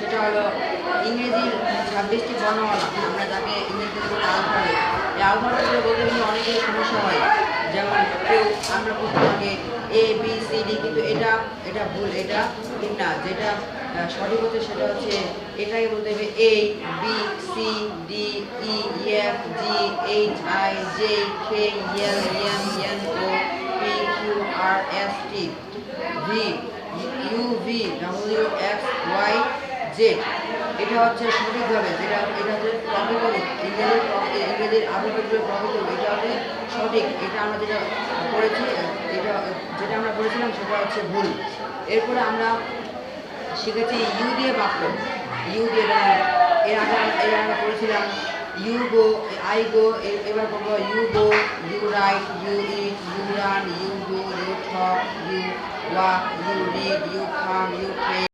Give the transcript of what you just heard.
সেটা হলো ইংরেজির 26টি বর্ণমালা, আমরা যাকে ইংরেজিতে বলি আলফাবেট। এই আলফাবেটগুলো বলতে গেলে অনেকের সমস্যা হয়, যেমন কেউ আমরা প্রথম আগে ABCD, কিন্তু এটা এটা ভুল, এটা ঠিক না। যেটা সঠিক হচ্ছে সেটা হচ্ছে এটাকে বলতে হবে ABCDEFGHIJKLMNOPQRST VUVWXYZ। এটা হচ্ছে সঠিকভাবে, যেটা এটা হচ্ছে প্রকৃত ইংরেজির আলফাবেটগুলো প্রকৃত, এটা হচ্ছে সঠিক। এটা আমরা যেটা পড়েছি, যেটা আমরা পড়েছিলাম সেটা হচ্ছে ভুল। এরপরে আমরা শিখেছি ইউ দিয়ে বাক্য। ইউ দিয়ে এর আগে পড়েছিলাম ইউ গো, আই গো। এবার পড়বো you go, you write, you eat, you run, you do, you talk, you walk, you read, you come, you play.